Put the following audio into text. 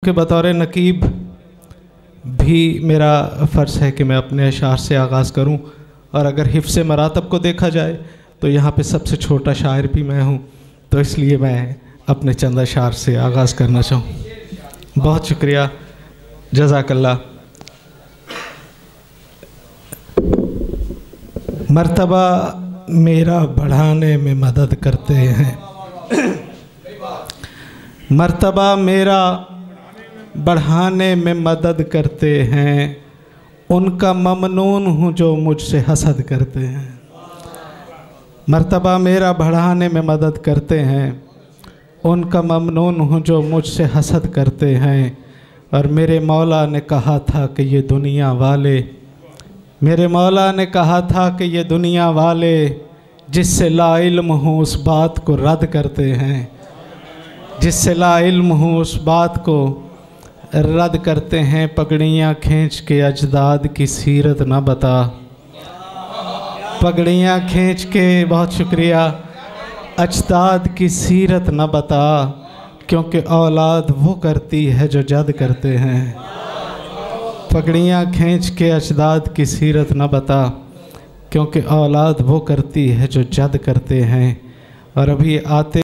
کہ بطور نقیب بھی میرا فرض ہے کہ میں اپنے اشعار سے آغاز کروں، اور اگر حفظ مراتب کو دیکھا جائے تو یہاں پہ سب سے چھوٹا شاعر بھی میں ہوں، تو اس لیے میں اپنے چند اشعار سے آغاز کرنا چاہوں۔ بہت شکریہ، جزاک اللہ۔ مرتبہ میرا بڑھانے میں مدد کرتے ہیں، مرتبہ میرا بڑھانے میں مدد کرتے ہیں، ان کا ممنون ہوں جو مجھ سے حسد کرتے ہیں۔ مرتبہ میرا بڑھانے میں مدد کرتے ہیں، ان کا ممنون ہوں جو مجھ سے حسد کرتے ہیں۔ اور میرے مولا نے کہا تھا کہ یہ دنیا والے، میرے مولا نے کہا تھا کہ یہ دنیا والے جس سے لا علم ہوں اس بات کو رد کرتے ہیں، جس سے لا علم ہوں اس بات کو رد کرتے ہیں۔ پگڑیاں کھینچ کے اجداد کی سیرت نہ بتا، پگڑیاں کھینچ کے، بہت شکریہ، اجداد کی سیرت نہ بتا، کیونکہ اولاد وہ کرتی ہے جو جد کرتے ہیں۔ پگڑیاں کھینچ کے اجداد کی سیرت نہ بتا، کیونکہ اولاد وہ کرتی ہے جو جد کرتے ہیں۔ اور ابھی آتے